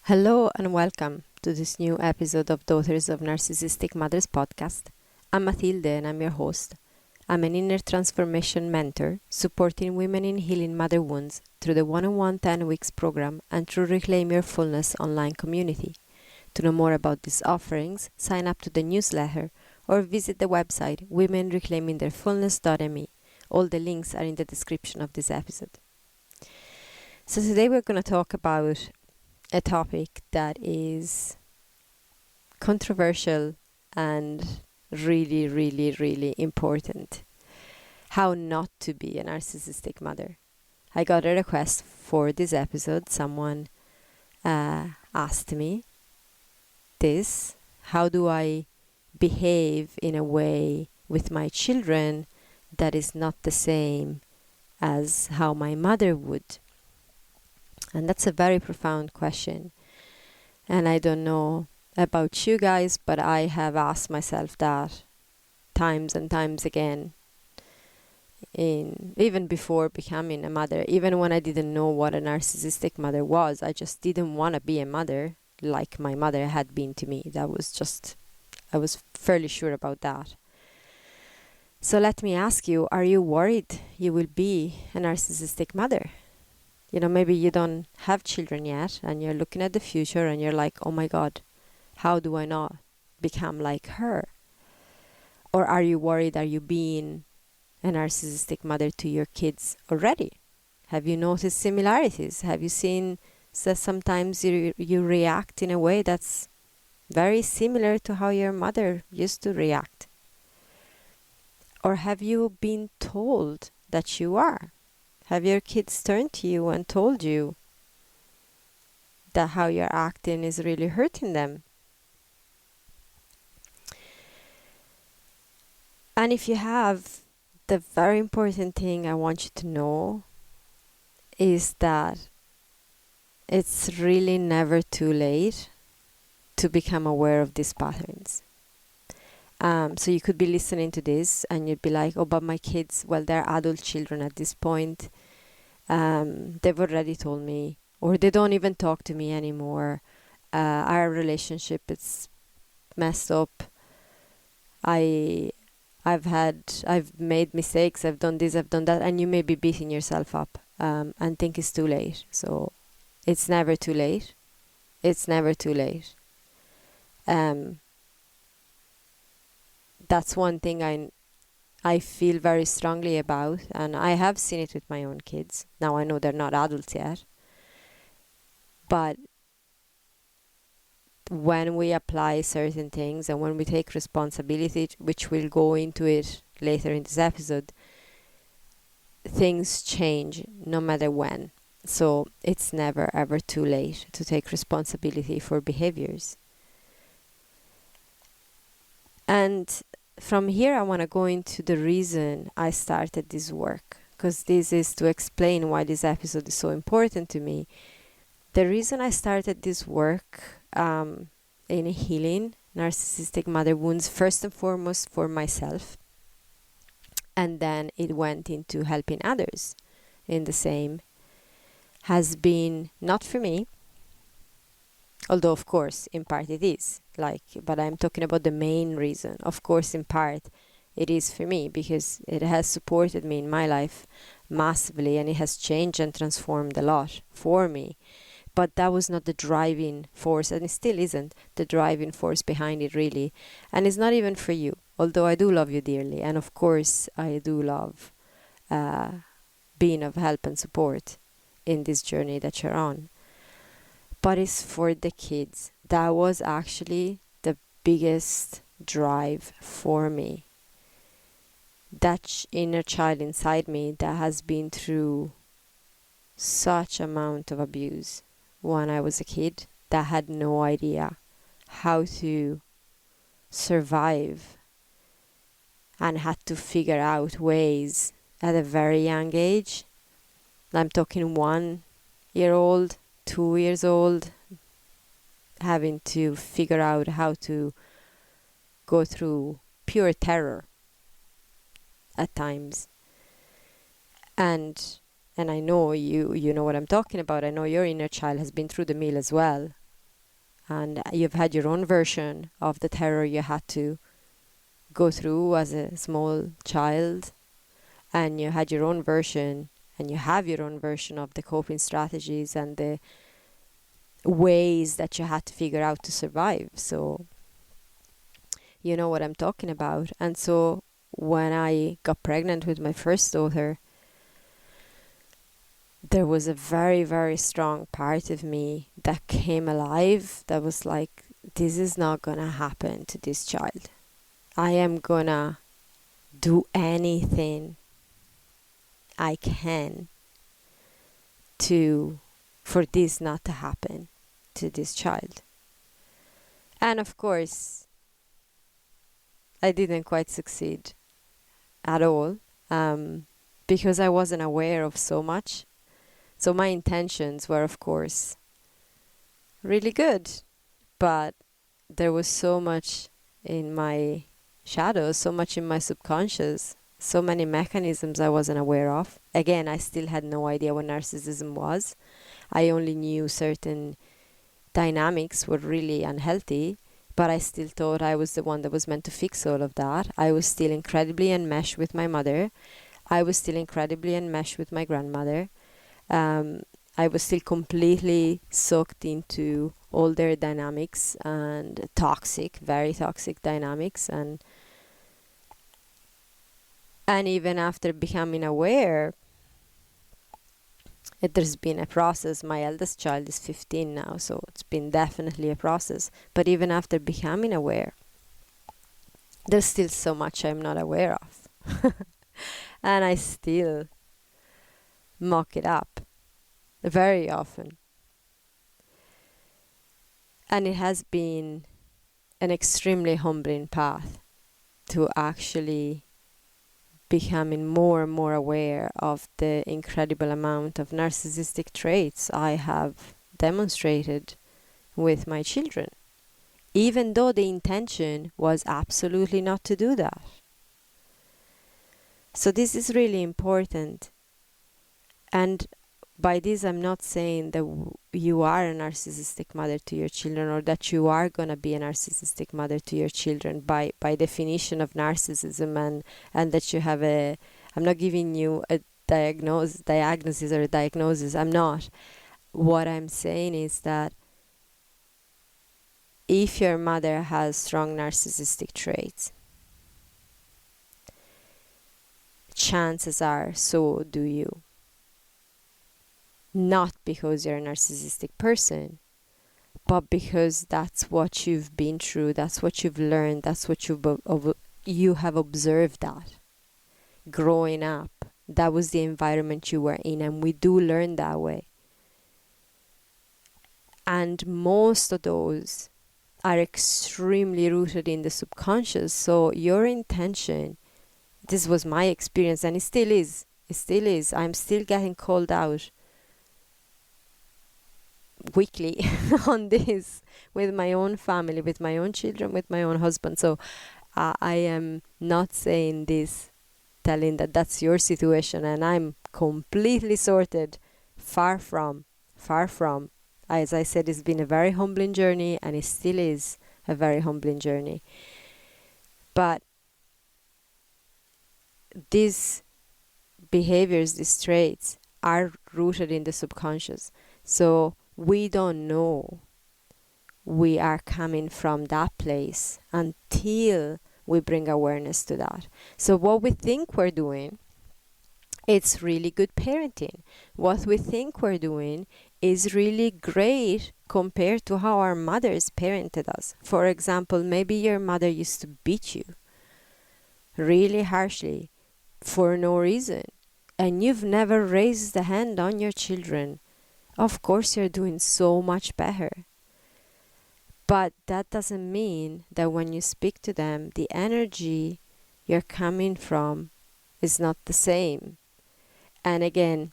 Hello and welcome to this new episode of Daughters of Narcissistic Mothers podcast. I'm Matilde and I'm your host. I'm an inner transformation mentor supporting women in healing mother wounds through the one-on-one 10 weeks program and through Reclaim Your Fullness online community. To know more about these offerings, sign up to the newsletter or visit the website womenreclaimingtheirfullness.me. All the links are in the description of this episode. So today we're going to talk about a topic that is controversial and really important. How not to be a narcissistic mother. I got a request for this episode. Someone asked me this. How do I behave in a way with my children that is not the same as how my mother would? And that's a very profound question. And I don't know about you guys, but I have asked myself that times and times again, even before becoming a mother. Even when I didn't know what a narcissistic mother was, I just didn't want to be a mother like my mother had been to me. I was fairly sure about that. So let me ask you, are you worried you will be a narcissistic mother? Maybe you don't have children yet and you're looking at the future and you're like, oh my God, how do I not become like her? Or are you worried, are you being a narcissistic mother to your kids already? Have you noticed similarities? Have you seen that sometimes you react in a way that's very similar to how your mother used to react? Or have you been told that you are? Have your kids turned to you and told you that how you're acting is really hurting them? And if you have, the very important thing I want you to know is that it's really never too late to become aware of these patterns. So you could be listening to this and you'd be like, oh, but my kids, well, they're adult children at this point. They've already told me, or they don't even talk to me anymore. Our relationship is messed up. I've made mistakes. I've done this, I've done that, and you may be beating yourself up and think it's too late. So it's never too late. It's never too late. That's one thing I feel very strongly about, and I have seen it with my own kids. Now I know they're not adults yet, but when we apply certain things and when we take responsibility, which we'll go into it later in this episode, things change no matter when. So it's never ever too late to take responsibility for behaviors. And from here I want to go into the reason I started this work, because this is to explain why this episode is so important to me. The reason I started this work in healing narcissistic mother wounds, first and foremost for myself, and then it went into helping others in the same, has been not for me, although of course in part it is, but I'm talking about the main reason. Of course in part it is for me because it has supported me in my life massively and it has changed and transformed a lot for me. But that was not the driving force, and it still isn't the driving force behind it really. And it's not even for you, although I do love you dearly, and of course I do love being of help and support in this journey that you're on. But it's for the kids. That was actually the biggest drive for me. That inner child inside me that has been through such amount of abuse when I was a kid, that had no idea how to survive and had to figure out ways at a very young age. I'm talking 1 year old, 2 years old, having to figure out how to go through pure terror at times. And I know you know what I'm talking about. I know your inner child has been through the mill as well. and you've had your own version of the terror you had to go through as a small child, and you had your own version, and you have your own version of the coping strategies and the ways that you had to figure out to survive. So you know what I'm talking about. And so when I got pregnant with my first daughter, there was a very, very strong part of me that came alive that was like, this is not gonna happen to this child. I am gonna do anything I can for this not to happen to this child. And of course, I didn't quite succeed at all, because I wasn't aware of so much. So my intentions were, of course, really good, but there was so much in my shadows, so much in my subconscious, so many mechanisms I wasn't aware of. Again, I still had no idea what narcissism was. I only knew certain dynamics were really unhealthy, but I still thought I was the one that was meant to fix all of that. I was still incredibly enmeshed with my mother. I was still incredibly enmeshed with my grandmother. I was still completely sucked into all their dynamics and toxic, very toxic dynamics. And even after becoming aware, there's been a process. My eldest child is 15 now, so it's been definitely a process. But even after becoming aware, there's still so much I'm not aware of. And I still muck it up very often. And it has been an extremely humbling path to actually becoming more and more aware of the incredible amount of narcissistic traits I have demonstrated with my children, even though the intention was absolutely not to do that. So this is really important. And by this, I'm not saying that you are a narcissistic mother to your children, or that you are going to be a narcissistic mother to your children by definition of narcissism, and that you have I'm not giving you a diagnosis or a diagnosis. I'm not. What I'm saying is that if your mother has strong narcissistic traits, chances are so do you. Not because you're a narcissistic person, but because that's what you've been through, that's what you've learned, that's what you have observed that. Growing up, that was the environment you were in, and we do learn that way. And most of those are extremely rooted in the subconscious. So your intention, this was my experience, and it still is. I'm still getting called out weekly on this with my own family, with my own children, with my own husband. So I am not saying this telling that that's your situation and I'm completely sorted. Far from. As I said, it's been a very humbling journey, and it still is a very humbling journey. But these behaviors, these traits, are rooted in the subconscious. So we don't know we are coming from that place until we bring awareness to that. So what we think we're doing, it's really good parenting. What we think we're doing is really great compared to how our mothers parented us. For example, maybe your mother used to beat you really harshly for no reason, and you've never raised a hand on your children. Of course you're doing so much better. But that doesn't mean that when you speak to them, the energy you're coming from is not the same. And again,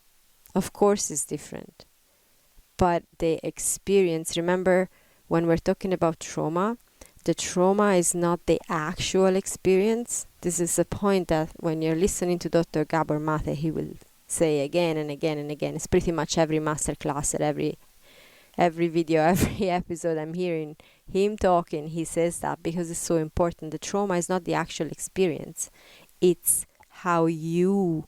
of course it's different. But the experience, remember when we're talking about trauma, the trauma is not the actual experience. This is a point that when you're listening to Dr. Gabor Mate, he will say again and again and again. It's pretty much every masterclass at every every video, every episode I'm hearing him talking, he says that because it's so important. The trauma is not the actual experience. It's how you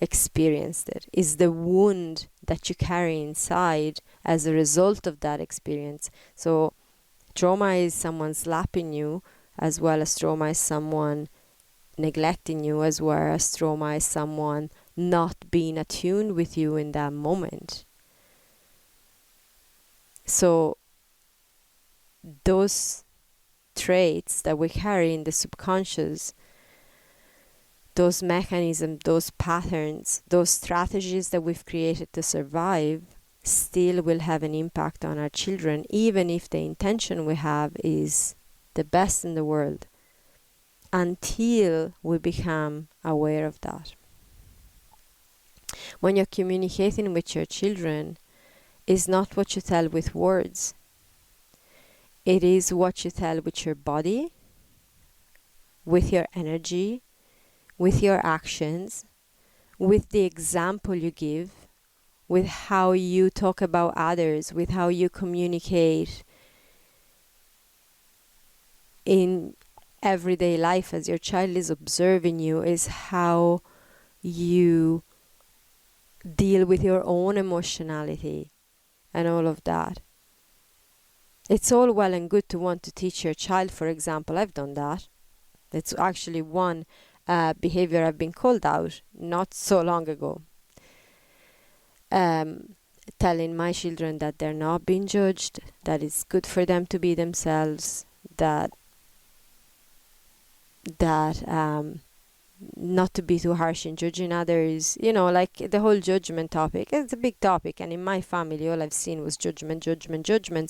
experienced it. It's the wound that you carry inside as a result of that experience. So trauma is someone slapping you, as well as trauma is someone neglecting you, as well as trauma is someone not being attuned with you in that moment. So those traits that we carry in the subconscious, those mechanisms, those patterns, those strategies that we've created to survive, still will have an impact on our children, even if the intention we have is the best in the world, until we become aware of that. When you're communicating with your children, it's not what you tell with words. It is what you tell with your body, with your energy, with your actions, with the example you give, with how you talk about others, with how you communicate in everyday life as your child is observing you, is how you deal with your own emotionality and all of that. It's all well and good to want to teach your child, for example. I've done that. It's actually one behavior I've been called out not so long ago. Telling my children that they're not being judged, that it's good for them to be themselves, that not to be too harsh in judging others, like the whole judgment topic. It's a big topic, and in my family all I've seen was judgment.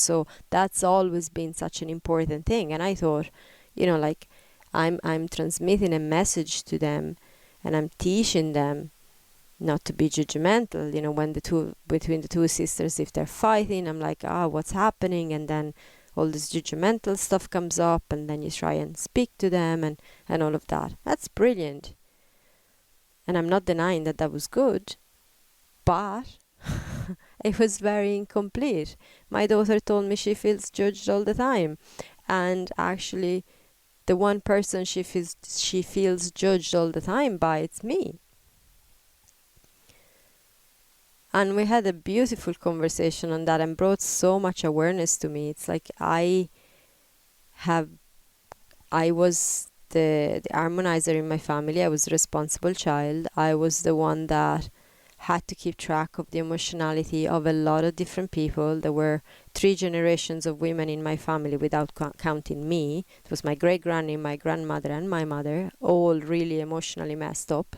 So that's always been such an important thing. And I thought, like I'm transmitting a message to them, and I'm teaching them not to be judgmental. When between the two sisters, if they're fighting, I'm like, what's happening? And then all this judgmental stuff comes up, and then you try and speak to them and all of that. That's brilliant. And I'm not denying that was good, but it was very incomplete. My daughter told me she feels judged all the time. And actually, the one person she feels judged all the time by, it's me. And we had a beautiful conversation on that and brought so much awareness to me. It's like I was the harmonizer in my family. I was the responsible child. I was the one that had to keep track of the emotionality of a lot of different people. There were 3 generations of women in my family without counting me. It was my great-granny, my grandmother, and my mother, all really emotionally messed up.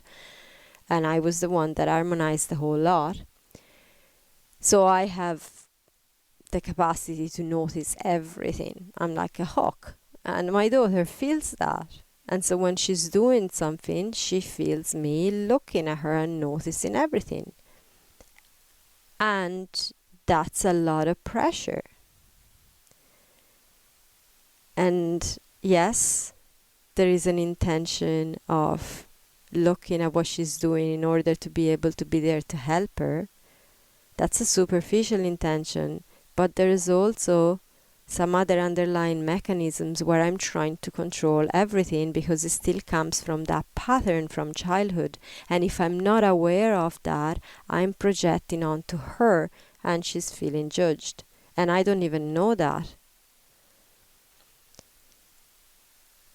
And I was the one that harmonized the whole lot. So I have the capacity to notice everything. I'm like a hawk. And my daughter feels that. And so when she's doing something, she feels me looking at her and noticing everything. And that's a lot of pressure. And yes, there is an intention of looking at what she's doing in order to be able to be there to help her. That's a superficial intention, but there is also some other underlying mechanisms where I'm trying to control everything because it still comes from that pattern from childhood. And if I'm not aware of that, I'm projecting onto her and she's feeling judged. And I don't even know that.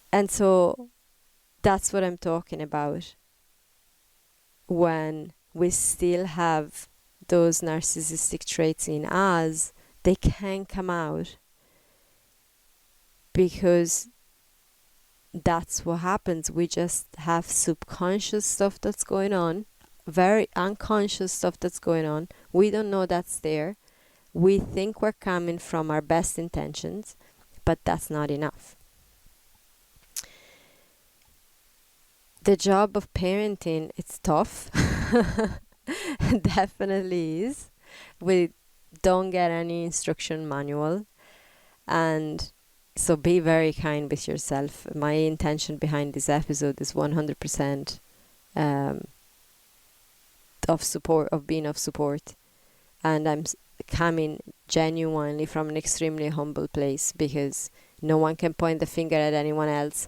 And so that's what I'm talking about when we still have those narcissistic traits in us. They can come out because that's what happens. We just have subconscious stuff that's going on, very unconscious stuff that's going on. We don't know that's there. We think we're coming from our best intentions, but that's not enough. The job of parenting, it's tough. Definitely is. We don't get any instruction manual, and so be very kind with yourself. My intention behind this episode is 100% of support, of being of support, and I'm coming genuinely from an extremely humble place, because no one can point the finger at anyone else.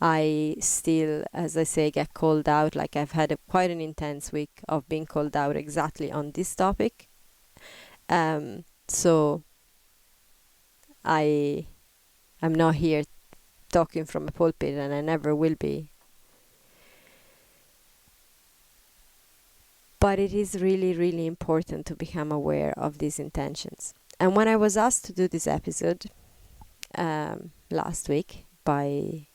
I still, as I say, get called out. Like, I've had quite an intense week of being called out exactly on this topic. So I'm not here talking from a pulpit, and I never will be. But it is really, really important to become aware of these intentions. And when I was asked to do this episode last week by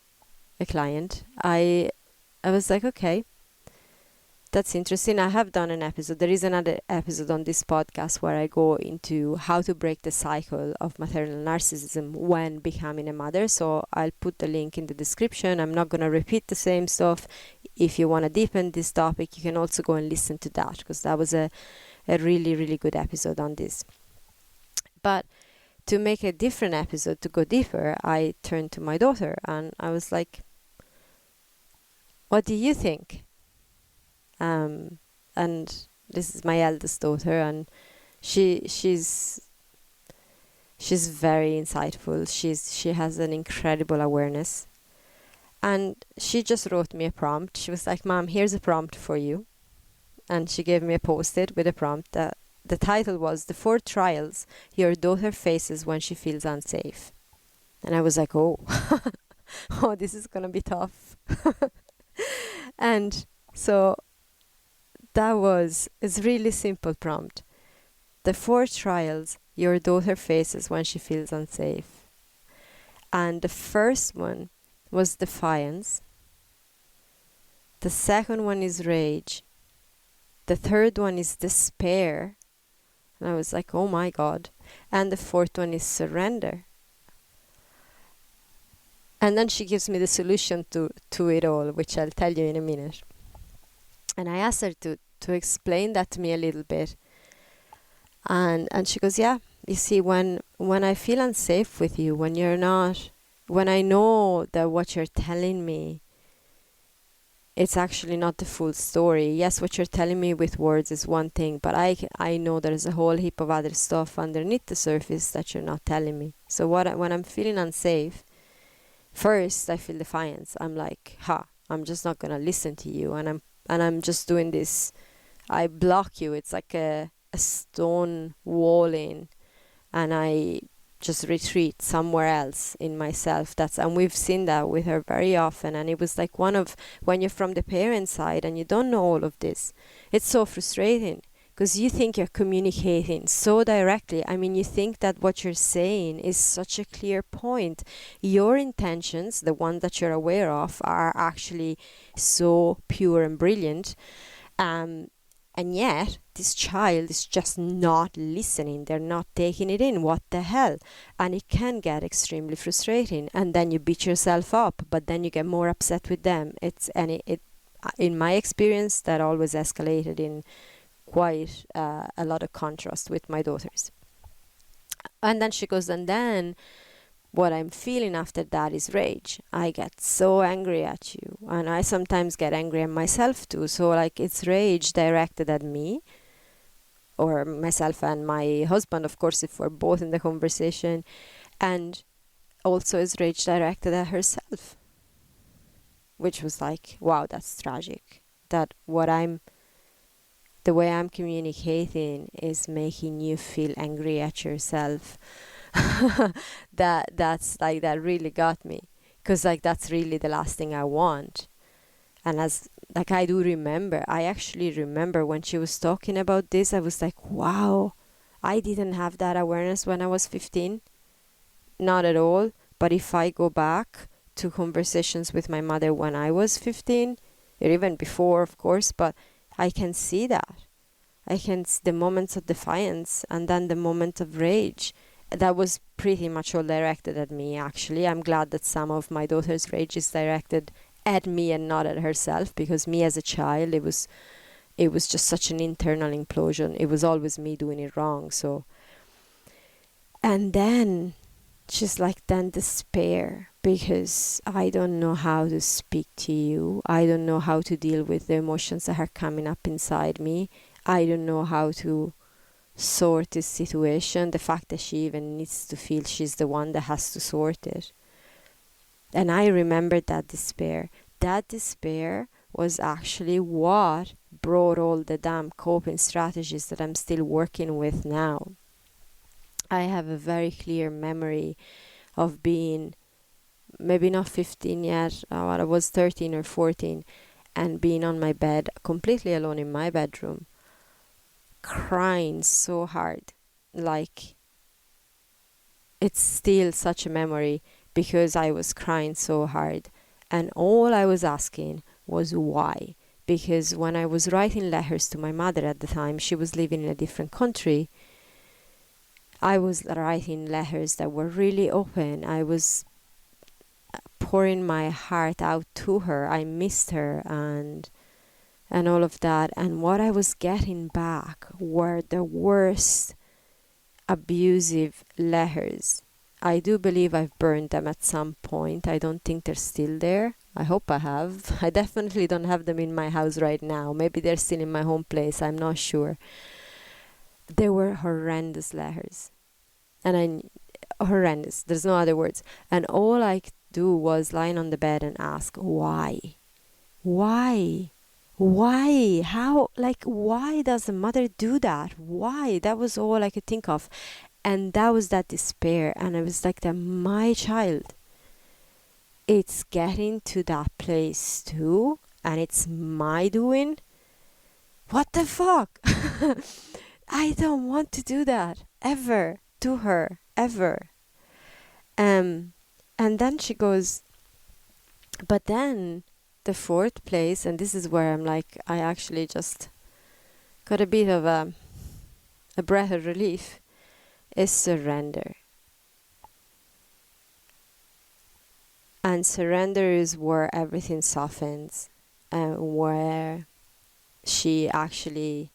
a client, I was like, okay, that's interesting. I have done an episode. There is another episode on this podcast where I go into how to break the cycle of maternal narcissism when becoming a mother. So I'll put the link in the description. I'm not going to repeat the same stuff. If you want to deepen this topic, you can also go and listen to that, because that was a really, really good episode on this. But to make a different episode, to go deeper, I turned to my daughter and I was like, what do you think? And this is my eldest daughter, and she's very insightful. She has an incredible awareness. And she just wrote me a prompt. She was like, Mom, here's a prompt for you. And she gave me a post-it with a prompt. The title was The 4 Trials Your Daughter Faces When She Feels Unsafe. And I was like, oh, oh, this is going to be tough. And so it's a really simple prompt. The 4 trials your daughter faces when she feels unsafe. And the first one was defiance. The second one is rage. The third one is despair. And I was like, oh my God. And the fourth one is surrender. And then she gives me the solution to it all, which I'll tell you in a minute. And I asked her to explain that to me a little bit. And she goes, yeah, you see, when I feel unsafe with you, when I know that what you're telling me, it's actually not the full story. Yes, what you're telling me with words is one thing, but I know there's a whole heap of other stuff underneath the surface that you're not telling me. So when I'm feeling unsafe, first I feel defiance. I'm like, I'm just not gonna listen to you, and I'm just doing this. I block you. It's like a stone walling, and I just retreat somewhere else in myself. And we've seen that with her very often. And it was like when you're from the parent side and you don't know all of this, it's so frustrating, because you think you're communicating so directly. I mean, you think that what you're saying is such a clear point. Your intentions, the ones that you're aware of, are actually so pure and brilliant. And yet, this child is just not listening. They're not taking it in. What the hell? And it can get extremely frustrating. And then you beat yourself up, but then you get more upset with them. In my experience, that always escalated in quite a lot of contrast with my daughters. And then she goes, and then what I'm feeling after that is rage. I get so angry at you, and I sometimes get angry at myself too. So like, it's rage directed at me, or myself and my husband, of course, if we're both in the conversation, and also is rage directed at herself, which was like, wow, that's tragic. That the way I'm communicating is making you feel angry at yourself. That's like, that really got me, because like, that's really the last thing I want. And as like, I actually remember when she was talking about this, I was like, wow, I didn't have that awareness when I was 15, not at all. But if I go back to conversations with my mother when I was 15, or even before, of course, but I can see that. I can see the moments of defiance, and then the moment of rage. That was pretty much all directed at me, actually. I'm glad that some of my daughter's rage is directed at me and not at herself, because me as a child, it was just such an internal implosion. It was always me doing it wrong. So, and then she's like, then despair, because I don't know how to speak to you. I don't know how to deal with the emotions that are coming up inside me. I don't know how to sort this situation, the fact that she even needs to feel she's the one that has to sort it. And I remembered that despair. That despair was actually what brought all the damn coping strategies that I'm still working with now. I have a very clear memory of being, maybe not 15 yet, I was 13 or 14, and being on my bed, completely alone in my bedroom, crying so hard. Like, it's still such a memory because I was crying so hard. And all I was asking was why. Because when I was writing letters to my mother at the time, she was living in a different country. I was writing letters that were really open. I was pouring my heart out to her. I missed her and all of that. And what I was getting back were the worst abusive letters. I do believe I've burned them at some point. I don't think they're still there. I hope I have. I definitely don't have them in my house right now. Maybe they're still in my home place. I'm not sure. They were horrendous letters. And horrendous. There's no other words. And all I could do was lying on the bed and ask, why? Why? Why? How? Like, why does a mother do that? Why? That was all I could think of. And that was that despair. And I was like, that my child, it's getting to that place too. And it's my doing. What the fuck? I don't want to do that ever to her, ever. And then she goes, but then the fourth place, and this is where I'm like, I actually just got a bit of a breath of relief, is surrender. And surrender is where everything softens, and where she actually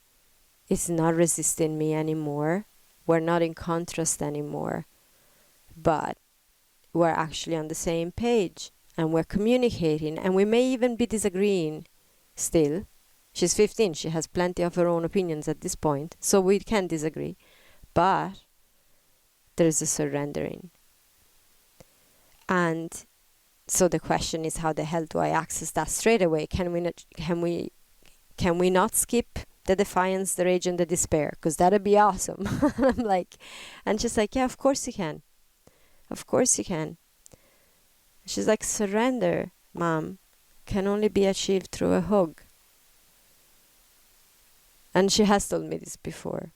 is not resisting me anymore. We're not in contrast anymore, but we're actually on the same page, and we're communicating, and we may even be disagreeing still. She's 15, she has plenty of her own opinions at this point, so we can disagree, but there's a surrendering. And so the question is, how the hell do I access that straight away? Can we not skip the defiance, the rage, and the despair? Because that'd be awesome. I'm like, and she's like, yeah, of course you can. Of course you can. She's like, surrender, Mom, can only be achieved through a hug. And she has told me this before.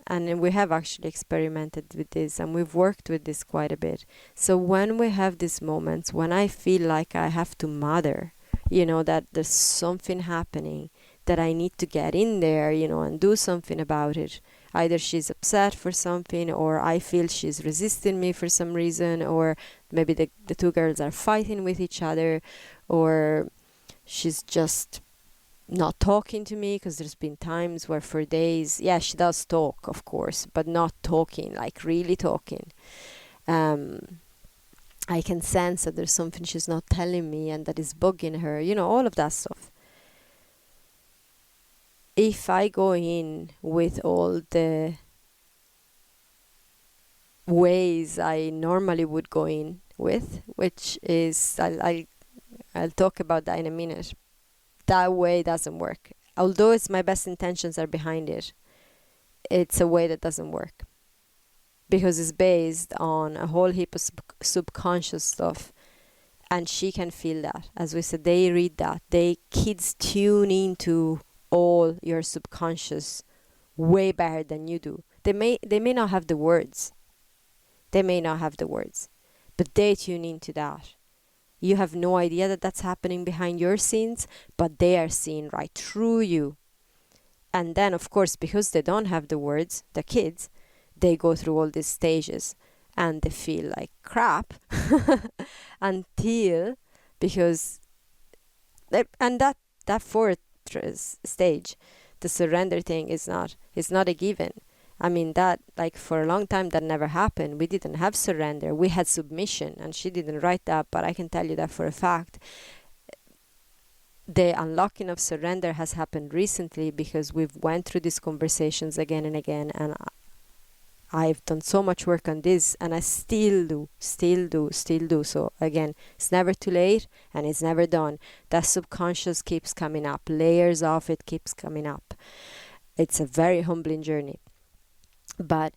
And we have actually experimented with this, and we've worked with this quite a bit. So when we have these moments, when I feel like I have to mother, that there's something happening, that I need to get in there, and do something about it. Either she's upset for something, or I feel she's resisting me for some reason, or maybe the two girls are fighting with each other, or she's just not talking to me, because there's been times where for days, yeah, she does talk, of course, but not talking, like really talking. I can sense that there's something she's not telling me and that is bugging her, all of that stuff. If I go in with all the ways I normally would go in with, which is, I'll talk about that in a minute, that way doesn't work. Although it's my best intentions are behind it, it's a way that doesn't work. Because it's based on a whole heap of subconscious stuff. And she can feel that. As we said, they read that. Kids tune into all your subconscious way better than you do. They may not have the words. But they tune into that. You have no idea that that's happening behind your scenes, but they are seeing right through you. And then, of course, because they don't have the words, the kids, they go through all these stages and they feel like crap until, because that fourth stage, the surrender thing, is not a given. I mean, that, like, for a long time that never happened. We didn't have surrender, we had submission, and she didn't write that, but I can tell you that for a fact. the unlocking of surrender has happened recently because we've went through these conversations again and again, and I've done so much work on this, and I still do. So again, it's never too late and it's never done. That subconscious keeps coming up. Layers of it keeps coming up. It's a very humbling journey. But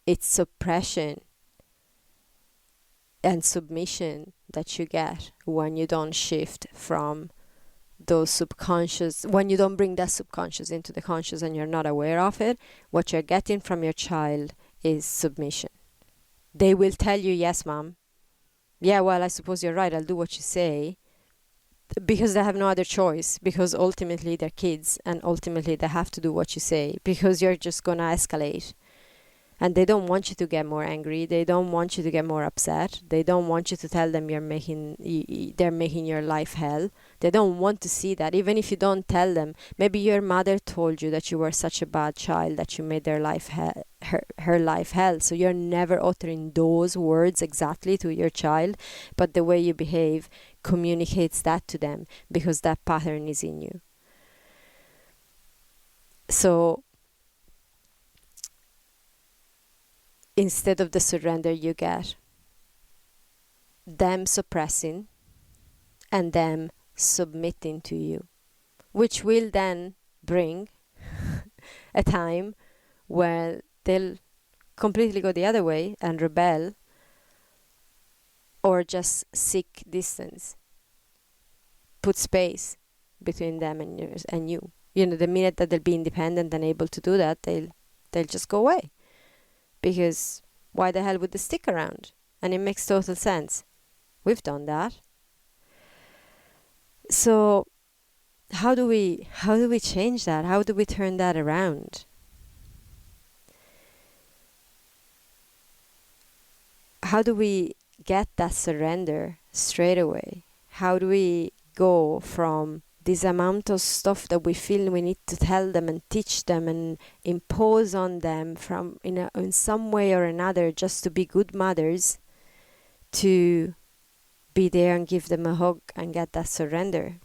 it's suppression and submission that you get when you don't shift from those subconscious, when you don't bring that subconscious into the conscious and you're not aware of it. What you're getting from your child is submission. They will tell you, yes, mom. Yeah, well, I suppose you're right. I'll do what you say. Because they have no other choice. Because ultimately they're kids and ultimately they have to do what you say. Because you're just going to escalate. And they don't want you to get more angry. They don't want you to get more upset. They don't want you to tell them they're making your life hell. They don't want to see that. Even if you don't tell them, maybe your mother told you that you were such a bad child that you made their life her life hell. So you're never uttering those words exactly to your child, but the way you behave communicates that to them because that pattern is in you. So instead of the surrender, you get them suppressing and them submitting to you, which will then bring a time where they'll completely go the other way and rebel or just seek distance, put space between them and you. You know, the minute that they'll be independent and able to do that, they'll just go away. Because why the hell would they stick around? And it makes total sense. We've done that. So how do we change that? How do we turn that around? How do we get that surrender straight away? How do we go from this amount of stuff that we feel we need to tell them and teach them and impose on them from in some way or another just to be good mothers, to be there and give them a hug and get that surrender?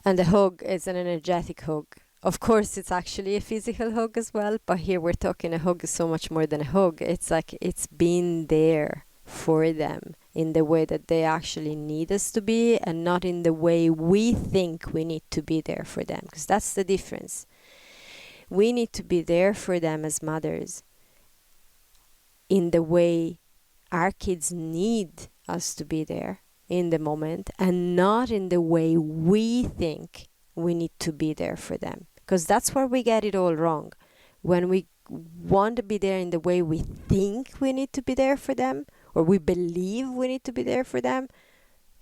And the hug is an energetic hug. Of course, it's actually a physical hug as well, but here we're talking a hug is so much more than a hug. It's like it's being there for them in the way that they actually need us to be, and not in the way we think we need to be there for them, because that's the difference. We need to be there for them as mothers in the way our kids need us to be there in the moment, and not in the way we think we need to be there for them, because that's where we get it all wrong. When we want to be there in the way we think we need to be there for them, or we believe we need to be there for them,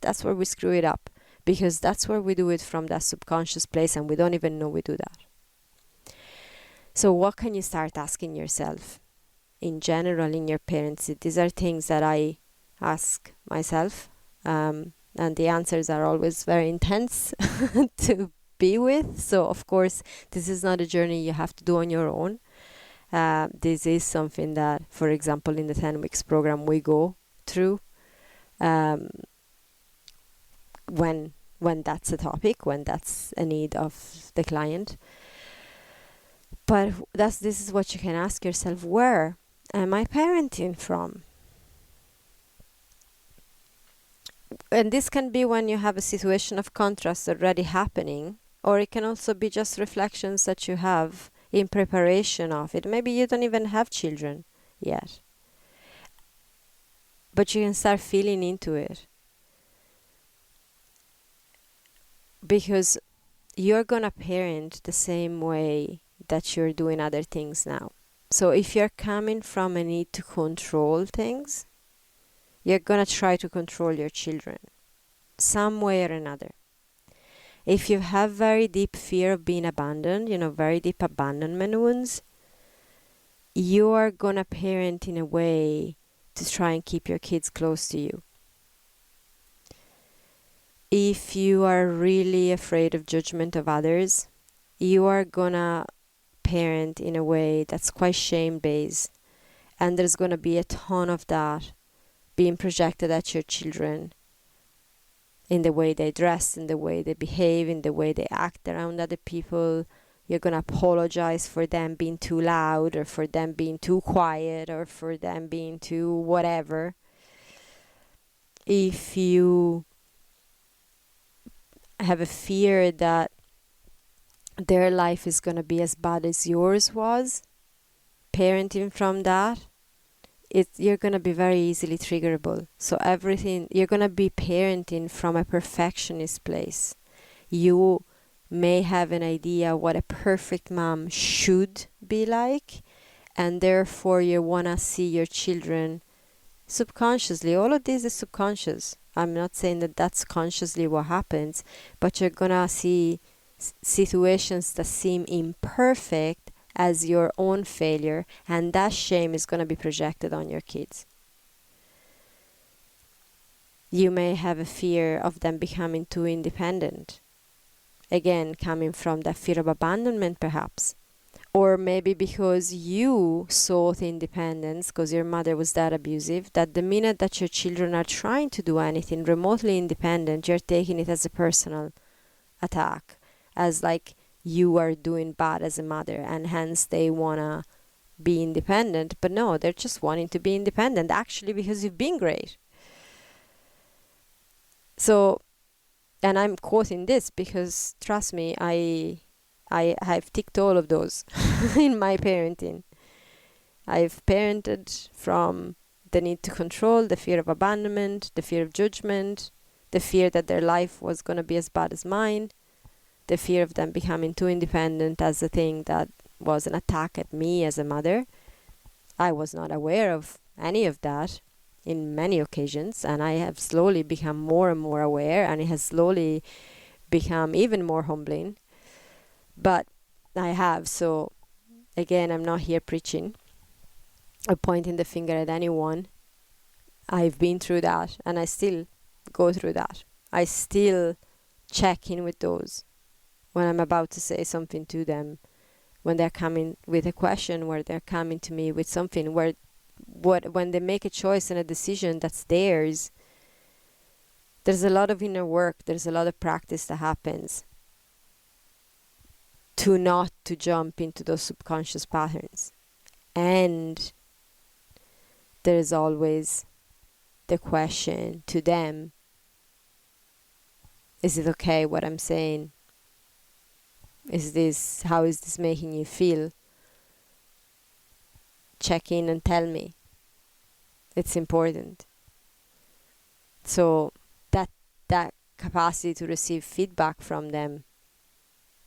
that's where we screw it up, because that's where we do it from that subconscious place and we don't even know we do that. So what can you start asking yourself in general in your parenting? These are things that I ask myself, and the answers are always very intense to be with. So of course this is not a journey you have to do on your own. This is something that, for example, in the 10 weeks program we go through when that's a topic, when that's a need of the client. But this is what you can ask yourself: where am I parenting from? And this can be when you have a situation of contrast already happening, or it can also be just reflections that you have in preparation of it. Maybe you don't even have children yet, but you can start feeling into it, because you're gonna parent the same way that you're doing other things now. So if you're coming from a need to control things, you're gonna try to control your children some way or another. If you have very deep fear of being abandoned, very deep abandonment wounds, you are gonna parent in a way to try and keep your kids close to you. If you are really afraid of judgment of others, you are gonna parent in a way that's quite shame-based, and there's gonna be a ton of that being projected at your children in the way they dress, in the way they behave, in the way they act around other people. You're going to apologize for them being too loud, or for them being too quiet, or for them being too whatever. If you have a fear that their life is going to be as bad as yours was, parenting from that, you're going to be very easily triggerable. So everything, you're going to be parenting from a perfectionist place. You may have an idea what a perfect mom should be like, and therefore you want to see your children subconsciously. All of this is subconscious. I'm not saying that that's consciously what happens, but you're going to see situations that seem imperfect as your own failure, and that shame is going to be projected on your kids. You may have a fear of them becoming too independent. Again, coming from that fear of abandonment perhaps. Or maybe because you sought independence because your mother was that abusive, that the minute that your children are trying to do anything remotely independent, you're taking it as a personal attack, as like you are doing bad as a mother, and hence they want to be independent. But no, they're just wanting to be independent, actually, because you've been great. So, and I'm quoting this because, trust me, I've ticked all of those in my parenting. I've parented from the need to control, the fear of abandonment, the fear of judgment, the fear that their life was going to be as bad as mine, the fear of them becoming too independent as a thing that was an attack at me as a mother. I was not aware of any of that in many occasions, and I have slowly become more and more aware, and it has slowly become even more humbling. But I have, so again, I'm not here preaching or pointing the finger at anyone. I've been through that, and I still go through that. I still check in with those when I'm about to say something to them, when they're coming with a question, where they're coming to me with something, when they make a choice and a decision that's theirs. There's a lot of inner work, there's a lot of practice that happens to not to jump into those subconscious patterns. And there's always the question to them, is it okay what I'm saying? How is this making you feel? Check in and tell me. It's important. So that capacity to receive feedback from them,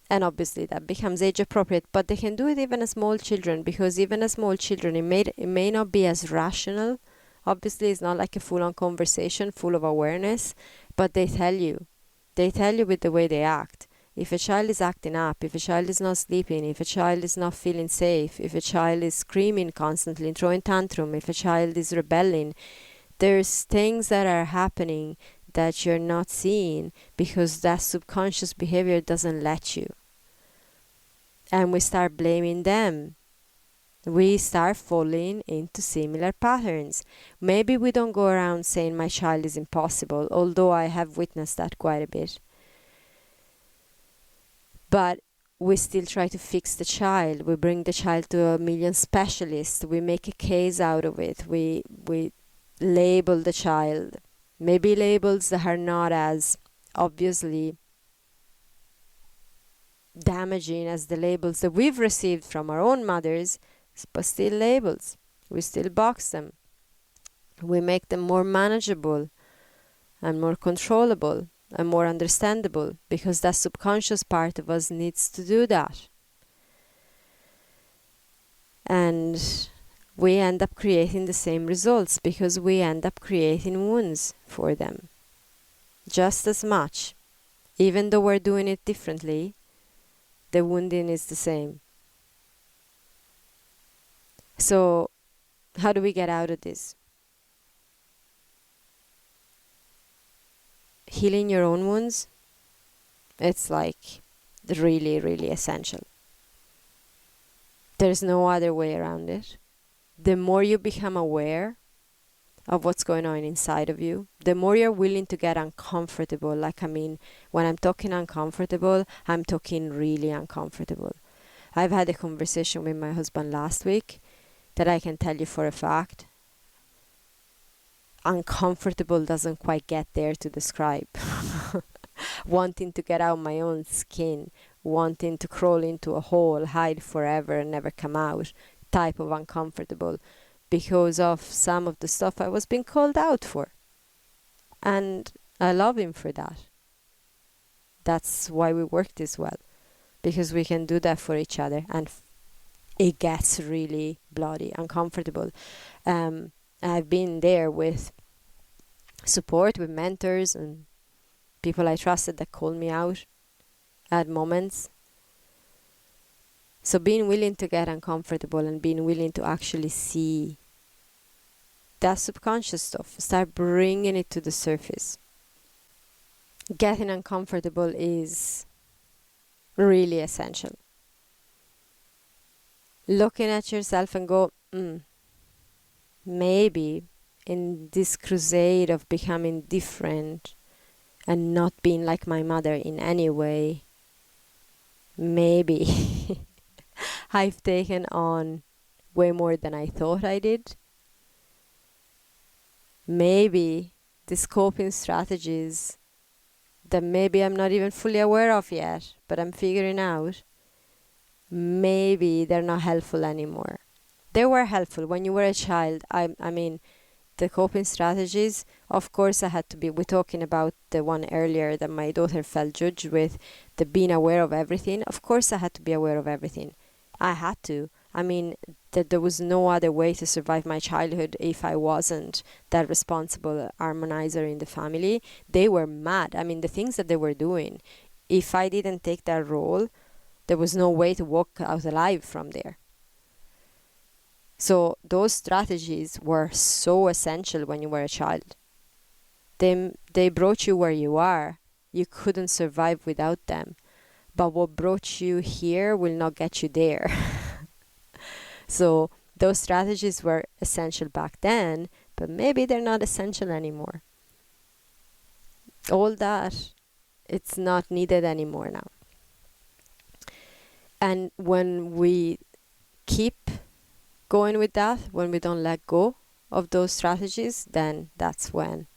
and obviously that becomes age appropriate, but they can do it even as small children, because even as small children it may not be as rational. Obviously it's not like a full-on conversation full of awareness, but they tell you with the way they act. If a child is acting up, if a child is not sleeping, if a child is not feeling safe, if a child is screaming constantly and throwing tantrum, if a child is rebelling, there's things that are happening that you're not seeing because that subconscious behavior doesn't let you. And we start blaming them. We start falling into similar patterns. Maybe we don't go around saying my child is impossible, although I have witnessed that quite a bit. But we still try to fix the child. We bring the child to a million specialists. We make a case out of it. We label the child. Maybe labels that are not as obviously damaging as the labels that we've received from our own mothers, but still labels. We still box them. We make them more manageable and more controllable and more understandable, because that subconscious part of us needs to do that. And we end up creating the same results because we end up creating wounds for them just as much. Even though we're doing it differently, the wounding is the same. So how do we get out of this? Healing your own wounds, it's like really, really essential. There's no other way around it. The more you become aware of what's going on inside of you, the more you're willing to get uncomfortable. Like, I mean, when I'm talking uncomfortable, I'm talking really uncomfortable. I've had a conversation with my husband last week that I can tell you for a fact, uncomfortable doesn't quite get there to describe. Wanting to get out my own skin, wanting to crawl into a hole, hide forever and never come out, type of uncomfortable, because of some of the stuff I was being called out for. And I love him for that. That's why we work this well, because we can do that for each other, and it gets really bloody uncomfortable. I've been there with support, with mentors and people I trusted that called me out at moments. So being willing to get uncomfortable and being willing to actually see that subconscious stuff, start bringing it to the surface. Getting uncomfortable is really essential. Looking at yourself and go, maybe in this crusade of becoming different and not being like my mother in any way, maybe I've taken on way more than I thought I did. Maybe these coping strategies that maybe I'm not even fully aware of yet, but I'm figuring out, maybe they're not helpful anymore. They were helpful when you were a child. I mean, the coping strategies, of course I had to be, we're talking about the one earlier that my daughter felt judged with, the being aware of everything. Of course I had to be aware of everything. I had to. I mean, that there was no other way to survive my childhood if I wasn't that responsible harmonizer in the family. They were mad. I mean, the things that they were doing, if I didn't take that role, there was no way to walk out alive from there. So those strategies were so essential when you were a child. They brought you where you are. You couldn't survive without them. But what brought you here will not get you there. So those strategies were essential back then, but maybe they're not essential anymore. All that, it's not needed anymore now. And when we keep going with that, when we don't let go of those strategies, then that's when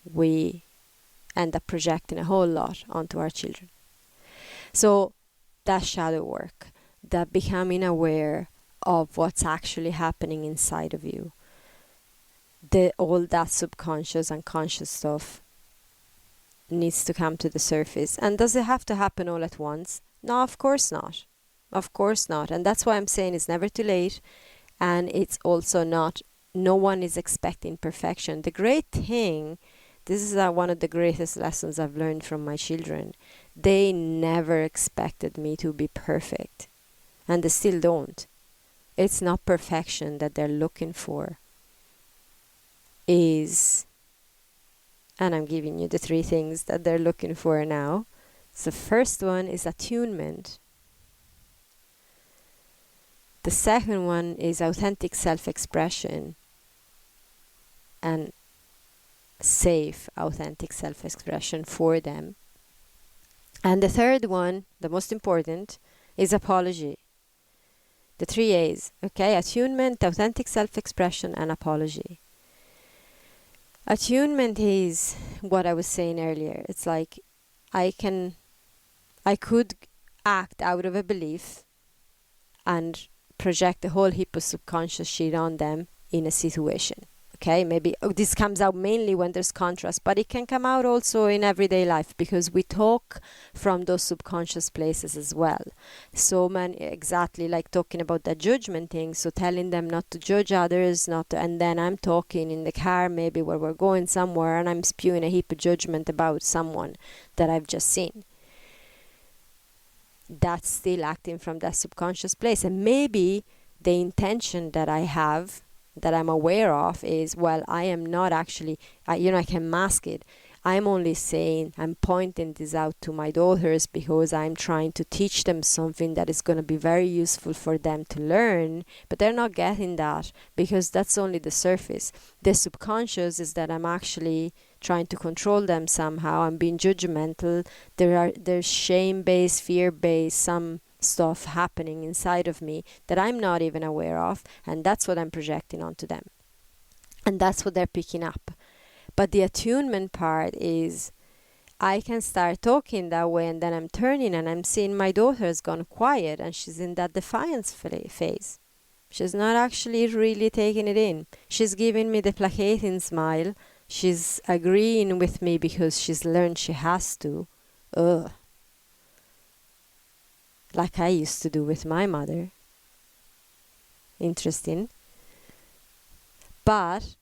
we end up projecting a whole lot onto our children. So that shadow work, that becoming aware of what's actually happening inside of you, all that subconscious and conscious stuff needs to come to the surface. And does it have to happen all at once? No, of course not. Of course not. And that's why I'm saying it's never too late. And it's also not, no one is expecting perfection. The great thing, this is one of the greatest lessons I've learned from my children. They never expected me to be perfect. And they still don't. It's not perfection that they're looking for. And I'm giving you the 3 things that they're looking for now. So the first one is attunement. The second one is authentic self-expression and safe, authentic self-expression for them. And the third one, the most important, is apology. The 3 A's, okay? Attunement, authentic self-expression, and apology. Attunement is what I was saying earlier. It's like I could act out of a belief and project a whole heap of subconscious shit on them in a situation. Okay, maybe this comes out mainly when there's contrast, but it can come out also in everyday life because we talk from those subconscious places as well. So many, exactly like talking about that judgment thing, so telling them not to judge others, and then I'm talking in the car maybe where we're going somewhere and I'm spewing a heap of judgment about someone that I've just seen. That's still acting from that subconscious place. And maybe the intention that I have, that I'm aware of, is, well, I am not actually, I can mask it. I'm only saying, I'm pointing this out to my daughters because I'm trying to teach them something that is going to be very useful for them to learn, but they're not getting that because that's only the surface. The subconscious is that I'm actually trying to control them somehow. I'm being judgmental. There's shame-based, fear-based, some stuff happening inside of me that I'm not even aware of, and that's what I'm projecting onto them. And that's what they're picking up. But the attunement part is I can start talking that way, and then I'm turning and I'm seeing my daughter has gone quiet and she's in that defiance phase. She's not actually really taking it in. She's giving me the placating smile. She's agreeing with me because she's learned she has to. Ugh. Like I used to do with my mother. Interesting. But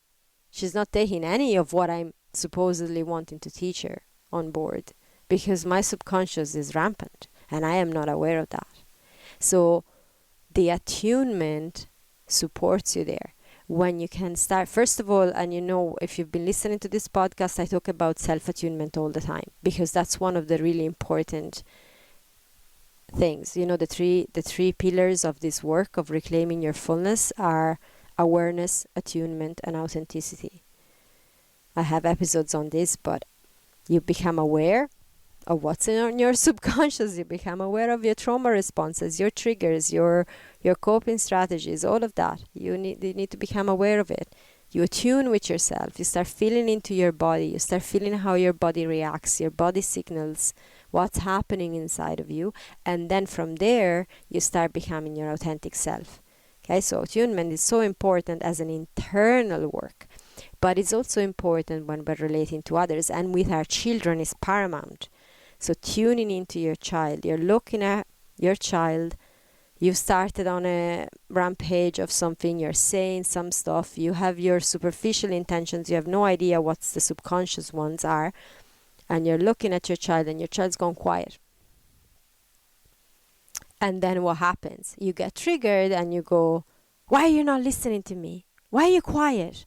she's not taking any of what I'm supposedly wanting to teach her on board because my subconscious is rampant and I am not aware of that. So the attunement supports you there. When you can start, first of all, and if you've been listening to this podcast, I talk about self-attunement all the time because that's one of the really important things. The three pillars of this work of reclaiming your fullness are awareness, attunement, and authenticity. I have episodes on this, but you become aware of what's in your subconscious. You become aware of your trauma responses, your triggers, your coping strategies, all of that. You need to become aware of it. You attune with yourself. You start feeling into your body. You start feeling how your body reacts, your body signals, what's happening inside of you. And then from there, you start becoming your authentic self. Okay, so attunement is so important as an internal work, but it's also important when we're relating to others, and with our children is paramount. So tuning into your child, you're looking at your child, you've started on a rampage of something, you're saying some stuff, you have your superficial intentions, you have no idea what the subconscious ones are, and you're looking at your child and your child's gone quiet. And then what happens? You get triggered and you go, why are you not listening to me? Why are you quiet?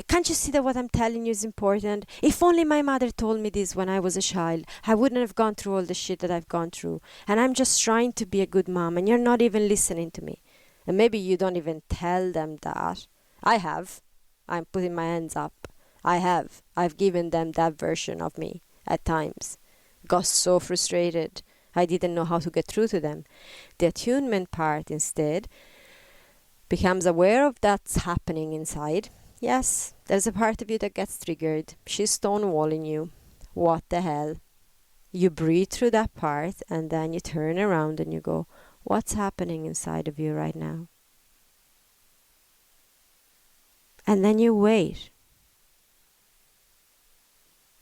Can't you see that what I'm telling you is important? If only my mother told me this when I was a child, I wouldn't have gone through all the shit that I've gone through. And I'm just trying to be a good mom and you're not even listening to me. And maybe you don't even tell them that. I have. I'm putting my hands up. I have. I've given them that version of me at times. Got so frustrated. I didn't know how to get through to them. The attunement part instead becomes aware of that's happening inside. Yes, there's a part of you that gets triggered. She's stonewalling you. What the hell? You breathe through that part and then you turn around and you go, what's happening inside of you right now? And then you wait.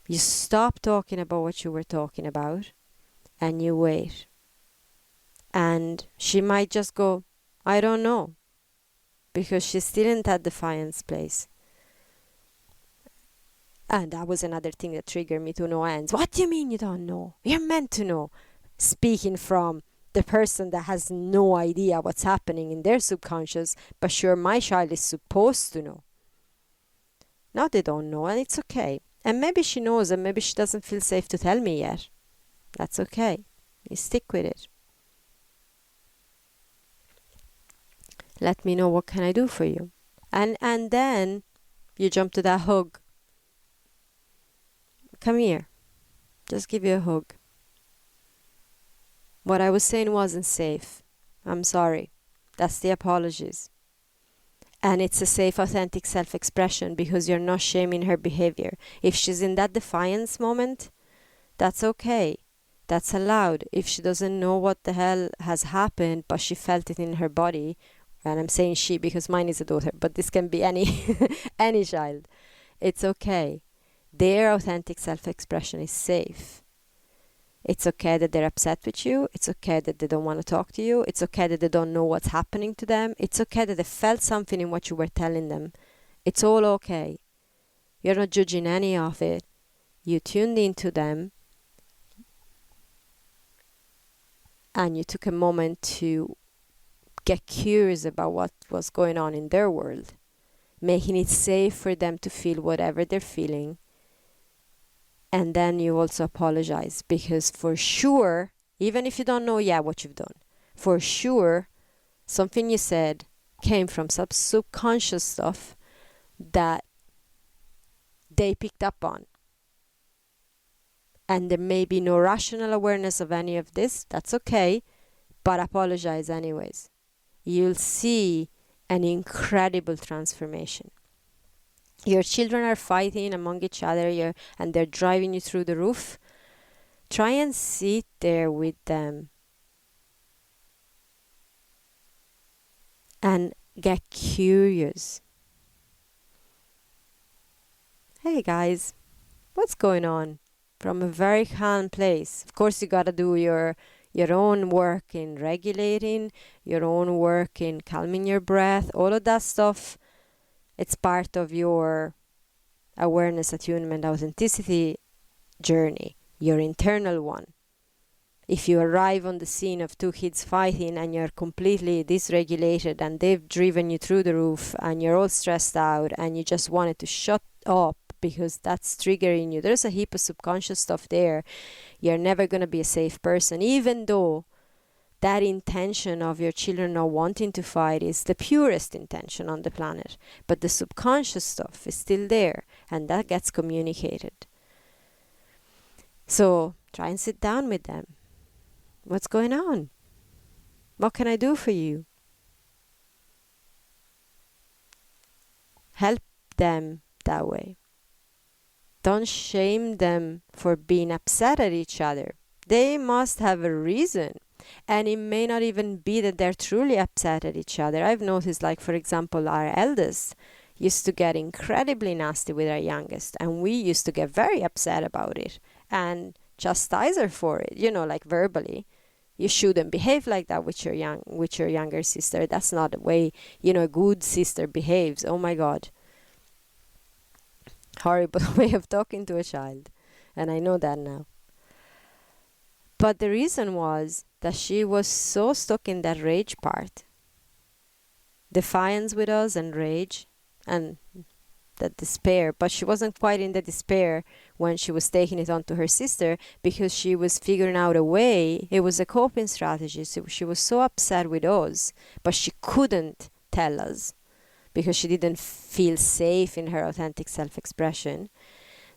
You stop talking about what you were talking about and you wait. And she might just go, I don't know. Because she's still in that defiance place. And that was another thing that triggered me to no ends. What do you mean you don't know? You're meant to know. Speaking from the person that has no idea what's happening in their subconscious, but sure, my child is supposed to know. Now they don't know, and it's okay. And maybe she knows, and maybe she doesn't feel safe to tell me yet. That's okay. You stick with it. Let me know, what can I do for you? And then you jump to that hug. Come here. Just give you a hug. What I was saying wasn't safe. I'm sorry. That's the apologies. And it's a safe, authentic self-expression because you're not shaming her behavior. If she's in that defiance moment, that's okay. That's allowed. If she doesn't know what the hell has happened, but she felt it in her body, and I'm saying she because mine is a daughter, but this can be any child. It's okay. Their authentic self-expression is safe. It's okay that they're upset with you. It's okay that they don't want to talk to you. It's okay that they don't know what's happening to them. It's okay that they felt something in what you were telling them. It's all okay. You're not judging any of it. You tuned into them and you took a moment to get curious about what was going on in their world, making it safe for them to feel whatever they're feeling. And then you also apologize, because for sure, even if you don't know yet what you've done, for sure something you said came from some subconscious stuff that they picked up on. And there may be no rational awareness of any of this. That's okay, but apologize anyways. You'll see an incredible transformation. Your children are fighting among each other, and they're driving you through the roof. Try and sit there with them and get curious. Hey guys, what's going on? From a very calm place. Of course, you gotta do your own work in regulating, your own work in calming your breath, all of that stuff. It's part of your awareness, attunement, authenticity journey, your internal one. If you arrive on the scene of two kids fighting and you're completely dysregulated and they've driven you through the roof and you're all stressed out and you just wanted to shut up because that's triggering you, there's a heap of subconscious stuff there. You're never going to be a safe person, even though that intention of your children not wanting to fight is the purest intention on the planet. But the subconscious stuff is still there, and that gets communicated. So try and sit down with them. What's going on? What can I do for you? Help them that way. Don't shame them for being upset at each other. They must have a reason. And it may not even be that they're truly upset at each other. I've noticed, like, for example, our eldest used to get incredibly nasty with our youngest. And we used to get very upset about it and chastise her for it, like verbally. You shouldn't behave like that with your younger sister. That's not the way, a good sister behaves. Oh my God. Horrible way of talking to a child. And I know that now. But the reason was that she was so stuck in that rage part. Defiance with us and rage and that despair. But she wasn't quite in the despair when she was taking it on to her sister, because she was figuring out a way. It was a coping strategy. So she was so upset with us, but she couldn't tell us because she didn't feel safe in her authentic self-expression,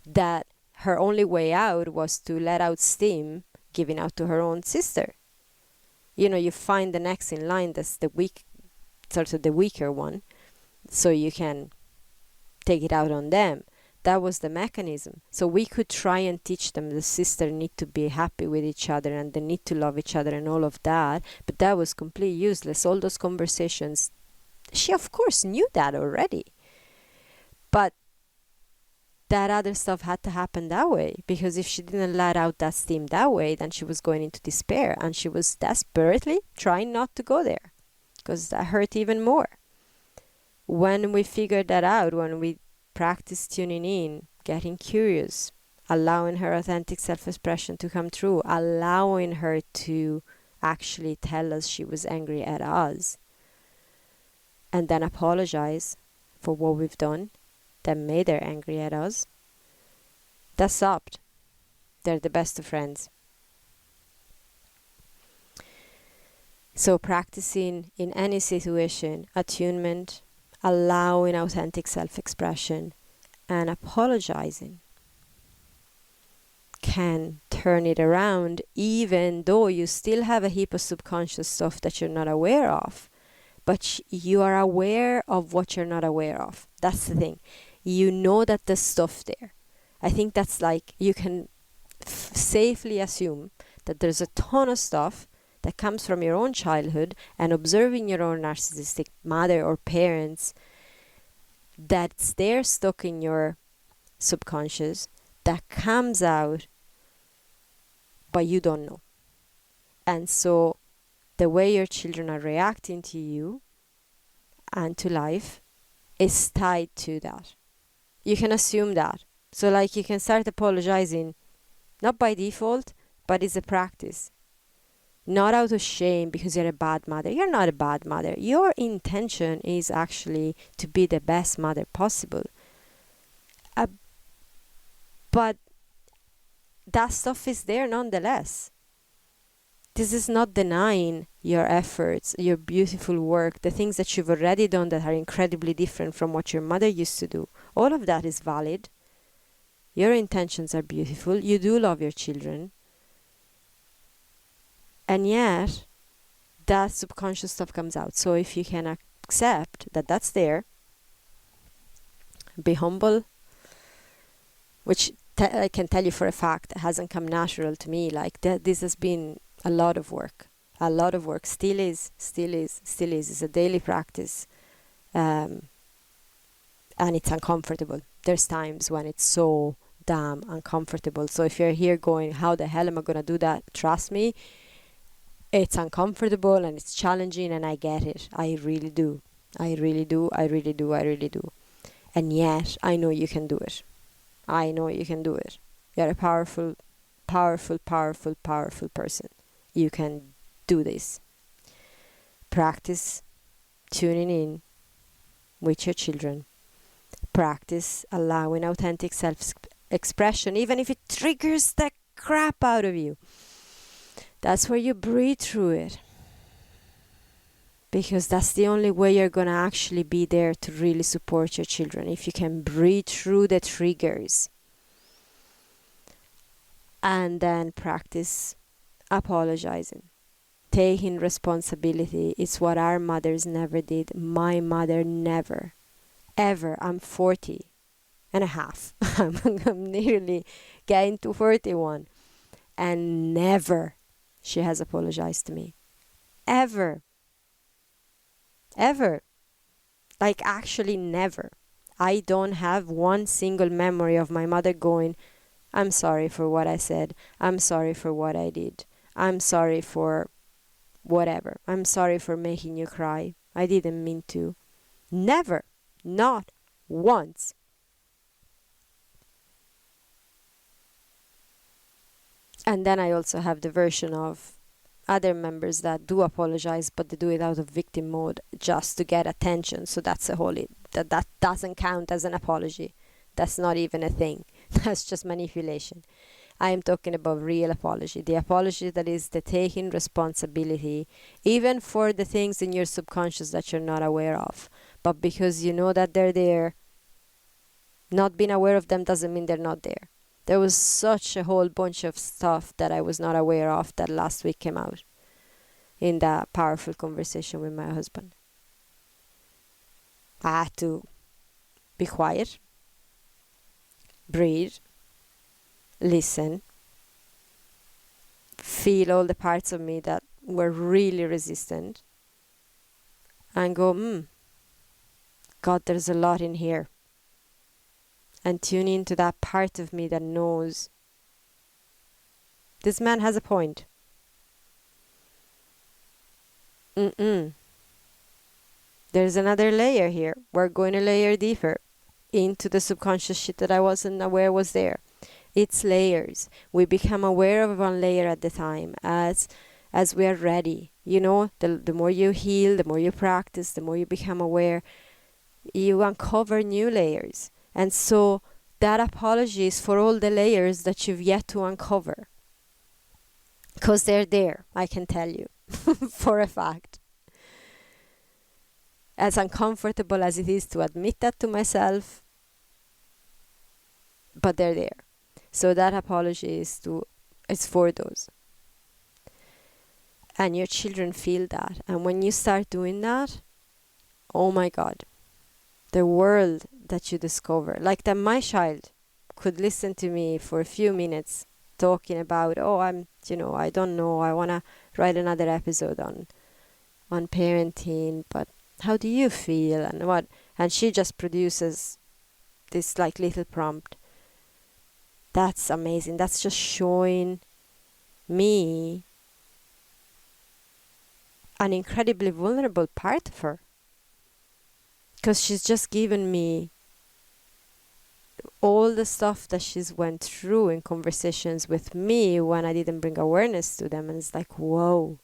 that her only way out was to let out steam, giving out to her own sister. You find the next in line that's the weaker one, so you can take it out on them. That was the mechanism. So we could try and teach them the sister need to be happy with each other and they need to love each other and all of that, but that was completely useless. All those conversations, she of course knew that already, but that other stuff had to happen that way, because if she didn't let out that steam that way, then she was going into despair, and she was desperately trying not to go there, because that hurt even more. When we figured that out, when we practiced tuning in, getting curious, allowing her authentic self-expression to come through, allowing her to actually tell us she was angry at us, and then apologize for what we've done that made her angry at us, that stopped. They're the best of friends. So practicing in any situation, attunement, allowing authentic self-expression, and apologizing can turn it around, even though you still have a heap of subconscious stuff that you're not aware of. But you are aware of what you're not aware of. That's the thing. You know that there's stuff there. I think that's like, you can safely assume that there's a ton of stuff that comes from your own childhood and observing your own narcissistic mother or parents that's there stuck in your subconscious that comes out, but you don't know. And so the way your children are reacting to you and to life is tied to that. You can assume that. So like you can start apologizing, not by default, but it's a practice. Not out of shame because you're a bad mother. You're not a bad mother. Your intention is actually to be the best mother possible. But that stuff is there nonetheless. This is not denying your efforts, your beautiful work, the things that you've already done that are incredibly different from what your mother used to do. All of that is valid. Your intentions are beautiful. You do love your children. And yet, that subconscious stuff comes out. So if you can accept that that's there, be humble, which I can tell you for a fact hasn't come natural to me. Like this has been a lot of work. A lot of work. Still is. It's a daily practice. And it's uncomfortable. There's times when it's so damn uncomfortable. So if you're here going, how the hell am I going to do that? Trust me, it's uncomfortable and it's challenging, and I get it. I really do. I really do. And yet, I know you can do it. I know you can do it. You're a powerful person. You can do this. Practice tuning in with your children. Practice allowing authentic self-expression, even if it triggers the crap out of you. That's where you breathe through it. Because that's the only way you're going to actually be there to really support your children. If you can breathe through the triggers. And then practice apologizing. Taking responsibility. It's what our mothers never did. My mother never. Ever. I'm 40 and a half. I'm nearly getting to 41. And never she has apologized to me. Ever. Like actually never. I don't have one single memory of my mother going, I'm sorry for what I said. I'm sorry for what I did. I'm sorry for whatever. I'm sorry for making you cry. I didn't mean to. Never. Not once. And then I also have the version of other members that do apologize, but they do it out of victim mode just to get attention. So that's a whole that doesn't count as an apology. That's not even a thing. That's just manipulation. I am talking about real apology. The apology that is the taking responsibility, even for the things in your subconscious that you're not aware of. But because you know that they're there, not being aware of them doesn't mean they're not there. There was such a whole bunch of stuff that I was not aware of that last week came out in that powerful conversation with my husband. I had to be quiet, breathe, listen, feel all the parts of me that were really resistant, and go, God, there's a lot in here. And tune into that part of me that knows this man has a point. There's another layer here. We're going a layer deeper into the subconscious shit that I wasn't aware was there. It's layers. We become aware of one layer at the time as we are ready. You know, the more you heal, the more you practice, the more you become aware, you uncover new layers. And so that apology is for all the layers that you've yet to uncover. Because they're there, I can tell you, for a fact. As uncomfortable as it is to admit that to myself, but they're there. So that apology is for those. And your children feel that. And when you start doing that, oh my God, the world that you discover. Like that my child could listen to me for a few minutes talking about, I don't know, I want to write another episode on parenting, but how do you feel and what? And she just produces this like little prompt. That's amazing. That's just showing me an incredibly vulnerable part of her. Because she's just given me all the stuff that she's went through in conversations with me when I didn't bring awareness to them. And it's like, whoa,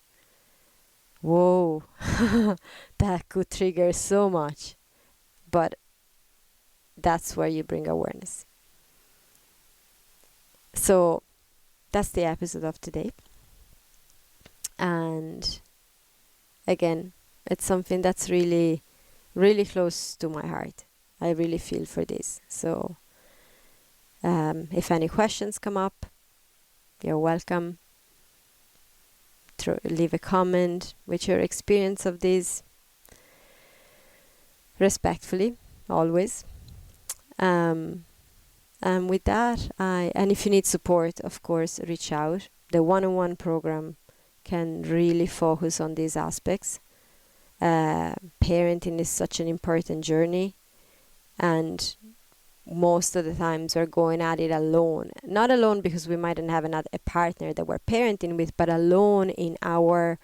that could trigger so much. But that's where you bring awareness. So that's the episode of today. And again, it's something that's really, really close to my heart. I really feel for this. So if any questions come up, you're welcome. Leave a comment with your experience of this, respectfully, always. And with that, and if you need support, of course, reach out. The one-on-one program can really focus on these aspects. Parenting is such an important journey, and most of the times we're going at it alone. Not alone because we mightn't have a partner that we're parenting with, but alone in our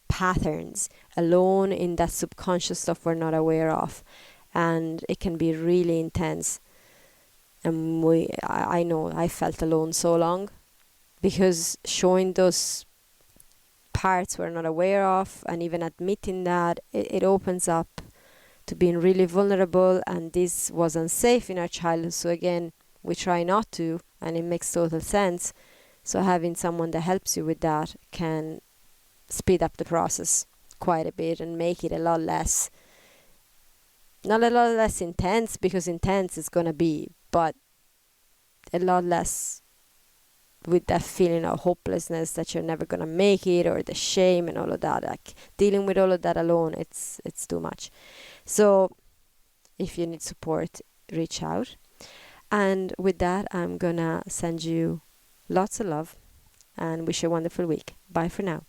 patterns, alone in that subconscious stuff we're not aware of. And it can be really intense. And I know I felt alone so long, because showing those parts we're not aware of, and even admitting that, it opens up to being really vulnerable, and this was unsafe in our childhood. So again, we try not to, and it makes total sense. So having someone that helps you with that can speed up the process quite a bit and make it a lot less, not a lot less intense, because intense is gonna be, but a lot less with that feeling of hopelessness that you're never gonna make it, or the shame and all of that. Like dealing with all of that alone, it's too much. So if you need support, reach out. And with that, I'm gonna send you lots of love and wish you a wonderful week. Bye for now.